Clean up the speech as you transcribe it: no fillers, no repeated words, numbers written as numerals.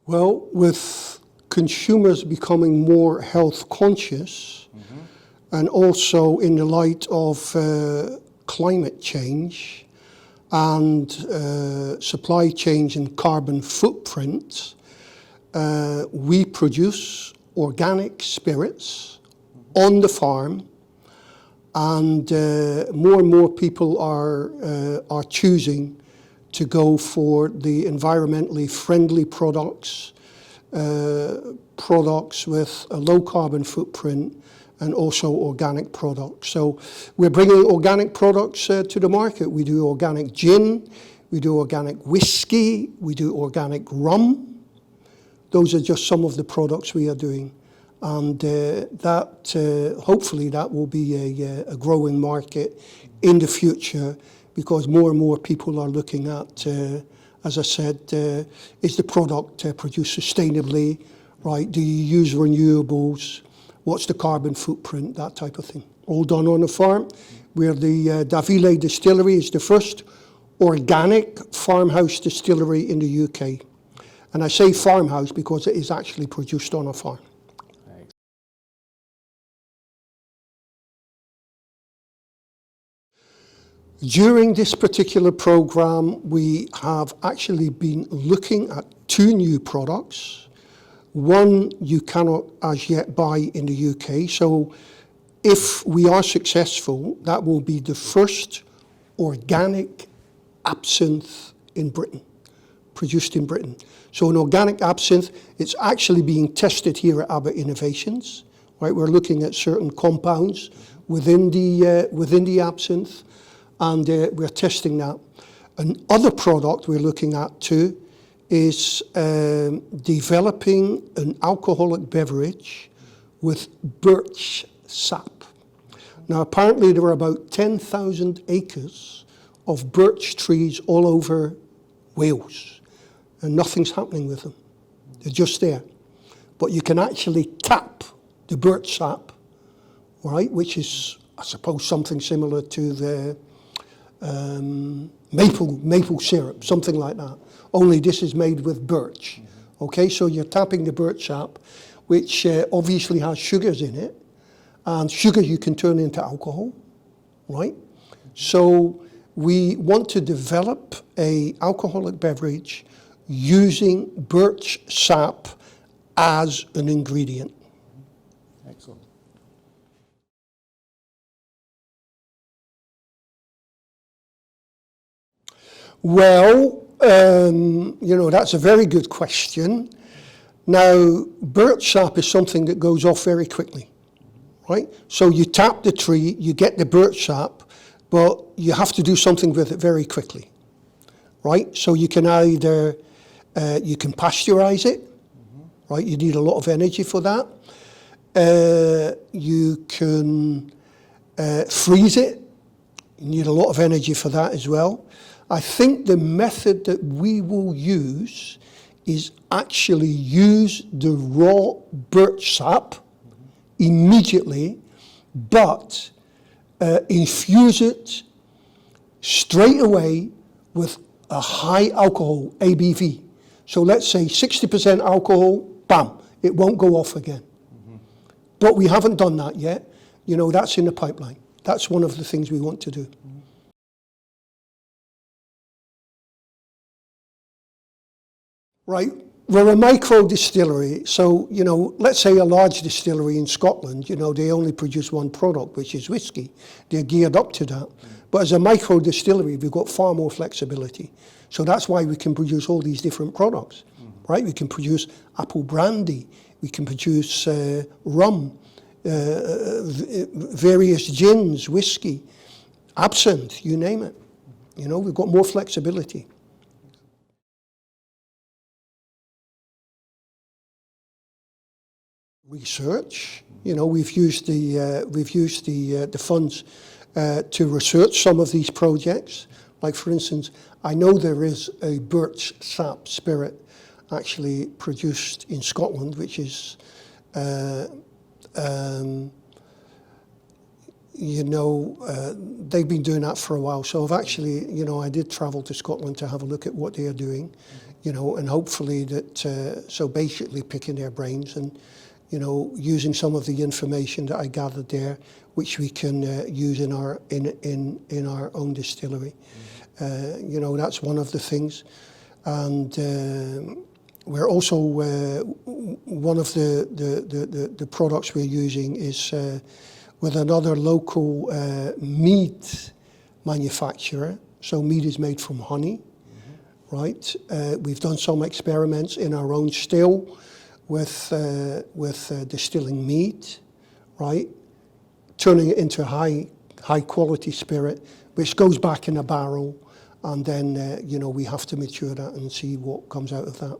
Well, with consumers becoming more health conscious, and also in the light of climate change and supply chain and carbon footprint, we produce organic spirits on the farm, and more people are choosing to go for the environmentally friendly products, products with a low carbon footprint, and also organic products. So we're bringing organic products to the market. We do organic gin, we do organic whiskey, we do organic rum. Those are just some of the products we are doing. And hopefully that will be a growing market in the future, because more and more people are looking at, as I said, is the product produced sustainably, right? Do you use renewables? What's the carbon footprint? That type of thing. All done on a farm, where the Mhile Distillery is the first organic farmhouse distillery in the UK. And I say farmhouse because it is actually produced on a farm. During this particular program, we have actually been looking at 2 new products. One you cannot as yet buy in the UK. So if we are successful, that will be the first organic absinthe in Britain, produced in Britain. So an organic absinthe, it's actually being tested here at AberInnovations, right? We're looking at certain compounds within the absinthe, and we're testing that. Another product we're looking at too is developing an alcoholic beverage with birch sap. Now apparently there are about 10,000 acres of birch trees all over Wales, and nothing's happening with them. They're just there. But you can actually tap the birch sap, right, which is, I suppose, something similar to the maple syrup, something like that. Only this is made with birch. Okay, so you're tapping the birch sap, which obviously has sugars in it, and sugar you can turn into alcohol, right? So we want to develop an alcoholic beverage using birch sap as an ingredient. Excellent. Well, you know, that's a very good question. Now, birch sap is something that goes off very quickly, right? So you tap the tree, you get the birch sap, but you have to do something with it very quickly, right? So you can either, you can pasteurize it, right? You need a lot of energy for that. You can freeze it. You need a lot of energy for that as well. I think the method that we will use is actually use the raw birch sap immediately, but infuse it straight away with a high alcohol, ABV. So let's say 60% alcohol, bam, it won't go off again. But we haven't done that yet. You know, that's in the pipeline. That's one of the things we want to do. Right, we're a micro distillery, so, you know, let's say a large distillery in Scotland, you know, they only produce one product, which is whiskey. They're geared up to that. But as a micro distillery, we've got far more flexibility. So that's why we can produce all these different products, right? We can produce apple brandy, we can produce rum, various gins, whiskey, absinthe, you name it. You know, we've got more flexibility. Research, you know, we've used the funds to research some of these projects. Like, for instance, I know there is a birch sap spirit actually produced in Scotland, which is, you know, they've been doing that for a while. So I've actually, you know, I did travel to Scotland to have a look at what they are doing. you know, and hopefully that, so basically picking their brains and, you know, using some of the information that I gathered there, which we can use in our own distillery. You know, that's one of the things. And we're also, one of the products we're using is with another local mead manufacturer. So mead is made from honey, right? We've done some experiments in our own still with distilling mead, right? Turning it into high quality spirit, which goes back in a barrel, and then you know, we have to mature that and see what comes out of that.